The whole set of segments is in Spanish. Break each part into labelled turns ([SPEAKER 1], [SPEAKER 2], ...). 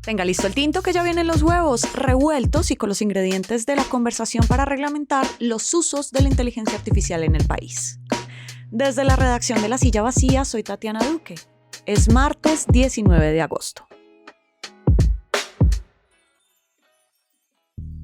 [SPEAKER 1] Tenga listo el tinto que ya vienen los huevos revueltos y con los ingredientes de la conversación para reglamentar los usos de la inteligencia artificial en el país. Desde la redacción de La Silla Vacía, soy Tatiana Duque. Es martes 19 de agosto.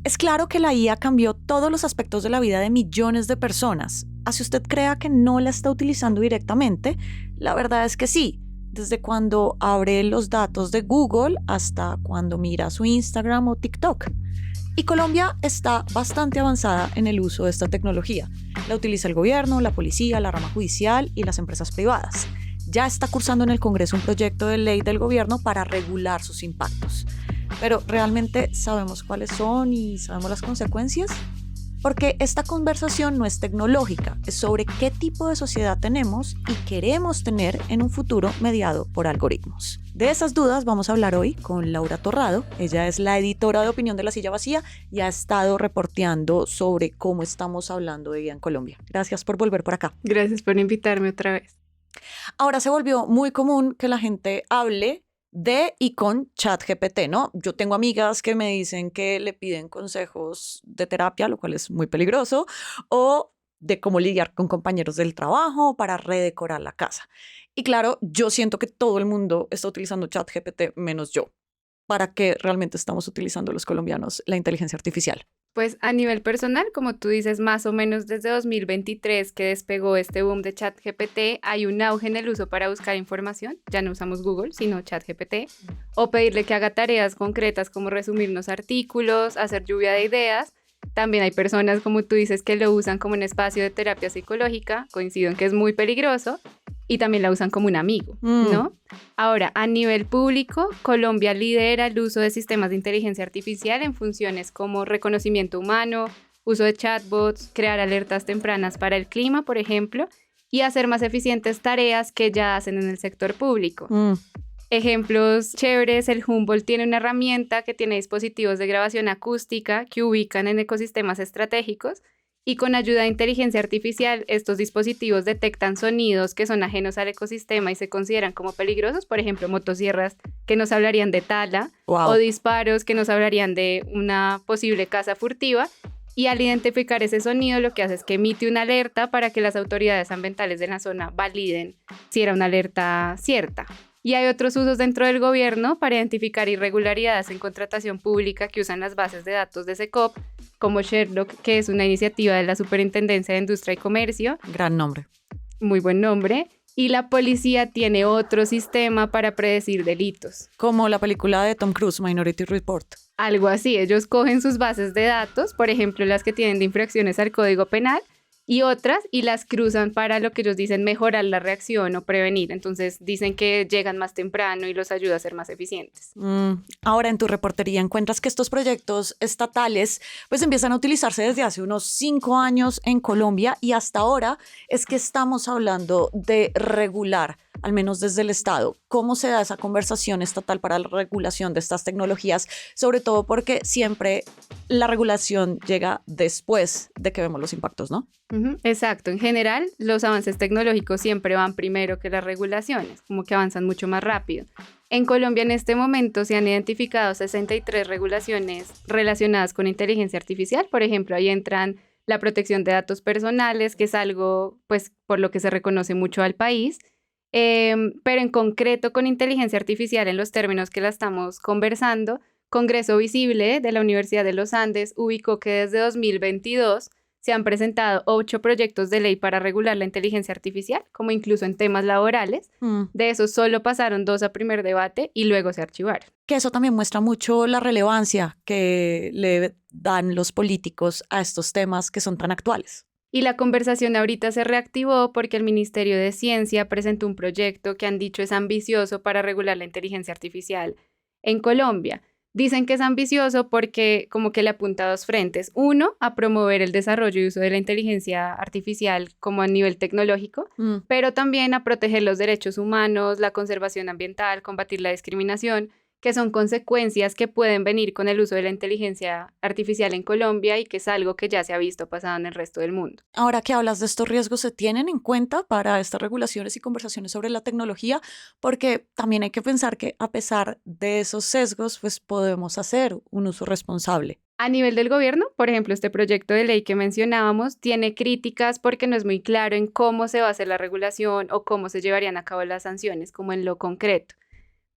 [SPEAKER 1] Es claro que la IA cambió todos los aspectos de la vida de millones de personas. Así usted crea que no la está utilizando directamente, la verdad es que sí. Desde cuando abre los datos de Google hasta cuando mira su Instagram o TikTok. Y Colombia está bastante avanzada en el uso de esta tecnología. La utiliza el gobierno, la policía, la rama judicial y las empresas privadas. Ya está cursando en el Congreso un proyecto de ley del gobierno para regular sus impactos. Pero ¿realmente sabemos cuáles son y sabemos las consecuencias? Porque esta conversación no es tecnológica, es sobre qué tipo de sociedad tenemos y queremos tener en un futuro mediado por algoritmos. De esas dudas vamos a hablar hoy con Laura Torrado. Ella es la editora de opinión de La Silla Vacía y ha estado reporteando sobre cómo estamos hablando de IA en Colombia. Gracias por volver por acá.
[SPEAKER 2] Gracias por invitarme otra vez.
[SPEAKER 1] Ahora se volvió muy común que la gente hable de y con ChatGPT, ¿no? Yo tengo amigas que me dicen que le piden consejos de terapia, lo cual es muy peligroso, o de cómo lidiar con compañeros del trabajo para redecorar la casa. Y claro, yo siento que todo el mundo está utilizando ChatGPT menos yo. ¿Para qué realmente estamos utilizando los colombianos la inteligencia artificial?
[SPEAKER 2] Pues a nivel personal, como tú dices, más o menos desde 2023 que despegó este boom de ChatGPT, hay un auge en el uso para buscar información. Ya no usamos Google, sino ChatGPT. O pedirle que haga tareas concretas como resumirnos artículos, hacer lluvia de ideas. También hay personas, como tú dices, que lo usan como un espacio de terapia psicológica. Coincido en que es muy peligroso. Y también la usan como un amigo, ¿no? Ahora, a nivel público, Colombia lidera el uso de sistemas de inteligencia artificial en funciones como reconocimiento humano, uso de chatbots, crear alertas tempranas para el clima, por ejemplo, y hacer más eficientes tareas que ya hacen en el sector público. Ejemplos chéveres, el Humboldt tiene una herramienta que tiene dispositivos de grabación acústica que ubican en ecosistemas estratégicos. Y con ayuda de inteligencia artificial, estos dispositivos detectan sonidos que son ajenos al ecosistema y se consideran como peligrosos, por ejemplo, motosierras que nos hablarían de tala, o disparos que nos hablarían de una posible caza furtiva. Y al identificar ese sonido, lo que hace es que emite una alerta para que las autoridades ambientales de la zona validen si era una alerta cierta. Y hay otros usos dentro del gobierno para identificar irregularidades en contratación pública que usan las bases de datos de SECOP, como Sherlock, que es una iniciativa de la Superintendencia de Industria y Comercio.
[SPEAKER 1] Gran nombre.
[SPEAKER 2] Muy buen nombre. Y la policía tiene otro sistema para predecir delitos.
[SPEAKER 1] Como la película de Tom Cruise, Minority Report.
[SPEAKER 2] Algo así, ellos cogen sus bases de datos, por ejemplo, las que tienen de infracciones al Código Penal, y otras, y las cruzan para lo que ellos dicen mejorar la reacción o prevenir. Entonces dicen que llegan más temprano y los ayuda a ser más eficientes.
[SPEAKER 1] Ahora, en tu reportería encuentras que estos proyectos estatales pues empiezan a utilizarse desde hace unos 5 años en Colombia y hasta ahora es que estamos hablando de regular, al menos desde el Estado. ¿Cómo se da esa conversación estatal para la regulación de estas tecnologías? Sobre todo porque siempre la regulación llega después de que vemos los impactos, ¿no?
[SPEAKER 2] Exacto. En general, los avances tecnológicos siempre van primero que las regulaciones, como que avanzan mucho más rápido. En Colombia en este momento se han identificado 63 regulaciones relacionadas con inteligencia artificial. Por ejemplo, ahí entran la protección de datos personales, que es algo pues, por lo que se reconoce mucho al país. Pero en concreto con inteligencia artificial en los términos que la estamos conversando, Congreso Visible de la Universidad de los Andes ubicó que desde 2022 se han presentado 8 proyectos de ley para regular la inteligencia artificial, como incluso en temas laborales. De esos solo pasaron 2 a primer debate y luego se archivaron.
[SPEAKER 1] Que eso también muestra mucho la relevancia que le dan los políticos a estos temas que son tan actuales.
[SPEAKER 2] Y la conversación ahorita se reactivó porque el Ministerio de Ciencia presentó un proyecto que han dicho es ambicioso para regular la inteligencia artificial en Colombia. Dicen que es ambicioso porque como que le apunta a 2 frentes. Uno, a promover el desarrollo y uso de la inteligencia artificial como a nivel tecnológico, pero también a proteger los derechos humanos, la conservación ambiental, combatir la discriminación, que son consecuencias que pueden venir con el uso de la inteligencia artificial en Colombia y que es algo que ya se ha visto pasado en el resto del mundo.
[SPEAKER 1] Ahora que hablas de estos riesgos, ¿se tienen en cuenta para estas regulaciones y conversaciones sobre la tecnología? Porque también hay que pensar que a pesar de esos sesgos, pues podemos hacer un uso responsable.
[SPEAKER 2] A nivel del gobierno, por ejemplo, este proyecto de ley que mencionábamos tiene críticas porque no es muy claro en cómo se va a hacer la regulación o cómo se llevarían a cabo las sanciones, como en lo concreto.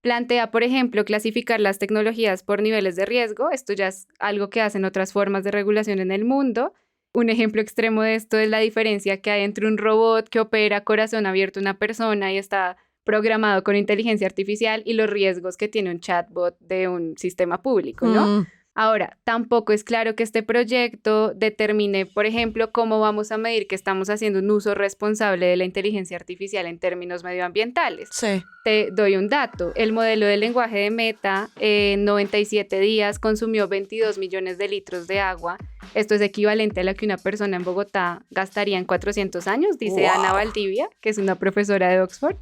[SPEAKER 2] Plantea, por ejemplo, clasificar las tecnologías por niveles de riesgo. Esto ya es algo que hacen otras formas de regulación en el mundo. Un ejemplo extremo de esto es la diferencia que hay entre un robot que opera a corazón abierto una persona y está programado con inteligencia artificial y los riesgos que tiene un chatbot de un sistema público, ¿no? Ahora, tampoco es claro que este proyecto determine, por ejemplo, cómo vamos a medir que estamos haciendo un uso responsable de la inteligencia artificial en términos medioambientales.
[SPEAKER 1] Sí.
[SPEAKER 2] Te doy un dato. El modelo de lenguaje de Meta en 97 días consumió 22 millones de litros de agua. Esto es equivalente a lo que una persona en Bogotá gastaría en 400 años, dice
[SPEAKER 1] ¡Wow!
[SPEAKER 2] Ana Valdivia, que es una profesora de Oxford.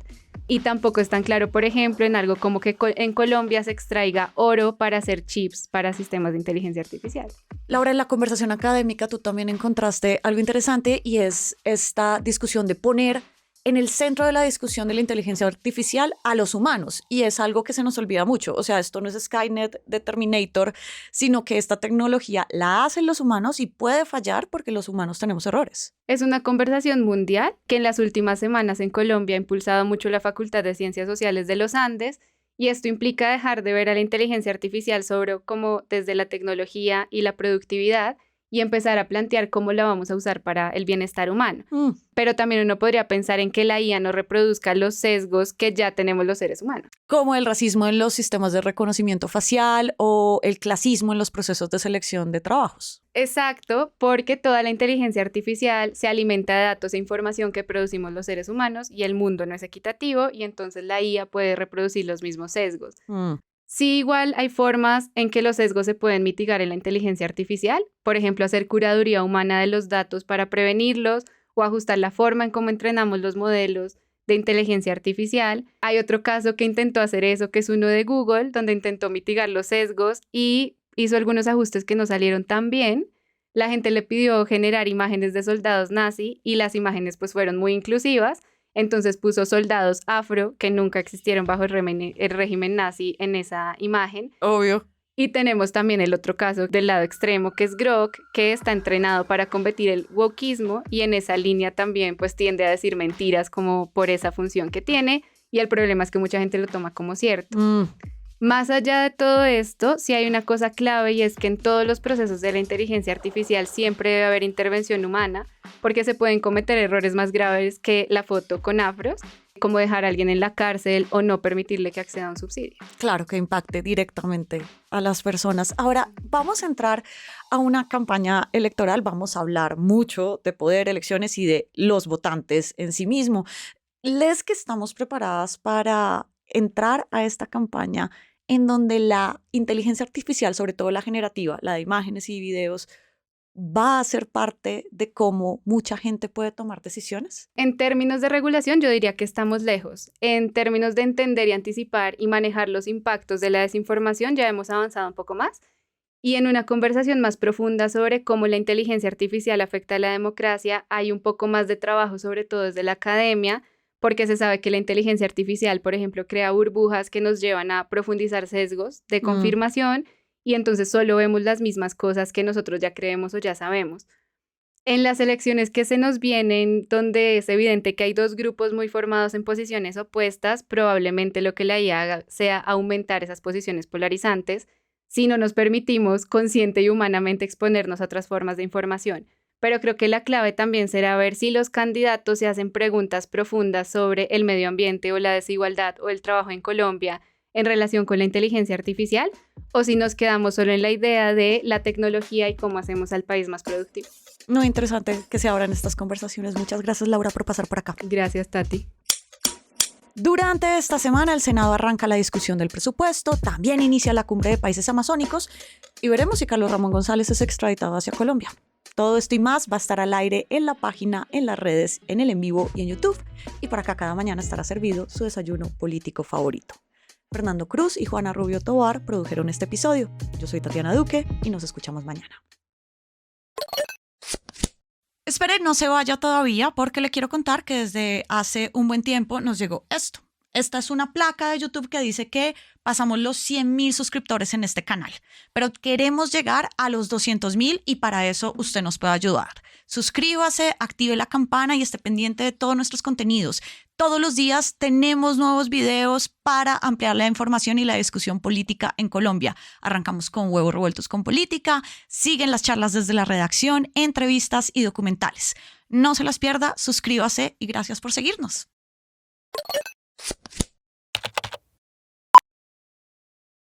[SPEAKER 2] Y tampoco es tan claro, por ejemplo, en algo como que en Colombia se extraiga oro para hacer chips para sistemas de inteligencia artificial.
[SPEAKER 1] Laura, en la conversación académica tú también encontraste algo interesante y es esta discusión de poner en el centro de la discusión de la inteligencia artificial a los humanos. Y es algo que se nos olvida mucho. O sea, esto no es Skynet de Terminator, sino que esta tecnología la hacen los humanos y puede fallar porque los humanos tenemos errores.
[SPEAKER 2] Es una conversación mundial que en las últimas semanas en Colombia ha impulsado mucho la Facultad de Ciencias Sociales de los Andes, y esto implica dejar de ver a la inteligencia artificial solo como desde la tecnología y la productividad y empezar a plantear cómo la vamos a usar para el bienestar humano. Pero también uno podría pensar en que la IA no reproduzca los sesgos que ya tenemos los seres humanos.
[SPEAKER 1] Como el racismo en los sistemas de reconocimiento facial o el clasismo en los procesos de selección de trabajos.
[SPEAKER 2] Exacto, porque toda la inteligencia artificial se alimenta de datos e información que producimos los seres humanos y el mundo no es equitativo y entonces la IA puede reproducir los mismos sesgos. Sí, igual hay formas en que los sesgos se pueden mitigar en la inteligencia artificial, por ejemplo, hacer curaduría humana de los datos para prevenirlos o ajustar la forma en cómo entrenamos los modelos de inteligencia artificial. Hay otro caso que intentó hacer eso, que es uno de Google, donde intentó mitigar los sesgos y hizo algunos ajustes que no salieron tan bien. La gente le pidió generar imágenes de soldados nazi y las imágenes pues fueron muy inclusivas. Entonces puso soldados afro que nunca existieron bajo el régimen nazi en esa imagen.
[SPEAKER 1] Obvio.
[SPEAKER 2] Y tenemos también el otro caso del lado extremo, que es Grok, que está entrenado para combatir el wokismo y en esa línea también pues tiende a decir mentiras como por esa función que tiene y el problema es que mucha gente lo toma como cierto. Más allá de todo esto, sí hay una cosa clave y es que en todos los procesos de la inteligencia artificial siempre debe haber intervención humana porque se pueden cometer errores más graves que la foto con afros, como dejar a alguien en la cárcel o no permitirle que acceda a un subsidio.
[SPEAKER 1] Claro, que impacte directamente a las personas. Ahora, vamos a entrar a una campaña electoral, vamos a hablar mucho de poder, elecciones y de los votantes en sí mismo. ¿Les que estamos preparadas para entrar a esta campaña en donde la inteligencia artificial, sobre todo la generativa, la de imágenes y videos, va a ser parte de cómo mucha gente puede tomar decisiones?
[SPEAKER 2] En términos de regulación, yo diría que estamos lejos. En términos de entender y anticipar y manejar los impactos de la desinformación, ya hemos avanzado un poco más. Y en una conversación más profunda sobre cómo la inteligencia artificial afecta a la democracia, hay un poco más de trabajo, sobre todo desde la academia, porque se sabe que la inteligencia artificial, por ejemplo, crea burbujas que nos llevan a profundizar sesgos de confirmación y entonces solo vemos las mismas cosas que nosotros ya creemos o ya sabemos. En las elecciones que se nos vienen, donde es evidente que hay dos grupos muy formados en posiciones opuestas, probablemente lo que la IA haga sea aumentar esas posiciones polarizantes si no nos permitimos consciente y humanamente exponernos a otras formas de información. Pero creo que la clave también será ver si los candidatos se hacen preguntas profundas sobre el medio ambiente o la desigualdad o el trabajo en Colombia en relación con la inteligencia artificial o si nos quedamos solo en la idea de la tecnología y cómo hacemos al país más productivo.
[SPEAKER 1] No, interesante que se abran estas conversaciones. Muchas gracias, Laura, por pasar por acá.
[SPEAKER 2] Gracias, Tati.
[SPEAKER 1] Durante esta semana, el Senado arranca la discusión del presupuesto, también inicia la cumbre de países amazónicos y veremos si Carlos Ramón González es extraditado hacia Colombia. Todo esto y más va a estar al aire en la página, en las redes, en el en vivo y en YouTube. Y por acá cada mañana estará servido su desayuno político favorito. Fernando Cruz y Juana Rubio Tovar produjeron este episodio. Yo soy Tatiana Duque y nos escuchamos mañana. Espere, no se vaya todavía porque le quiero contar que desde hace un buen tiempo nos llegó esto. Esta es una placa de YouTube que dice que pasamos los 100,000 suscriptores en este canal, pero queremos llegar a los 200,000 y para eso usted nos puede ayudar. Suscríbase, active la campana y esté pendiente de todos nuestros contenidos. Todos los días tenemos nuevos videos para ampliar la información y la discusión política en Colombia. Arrancamos con Huevos Revueltos con Política, siguen las charlas desde la redacción, entrevistas y documentales. No se las pierda, suscríbase y gracias por seguirnos.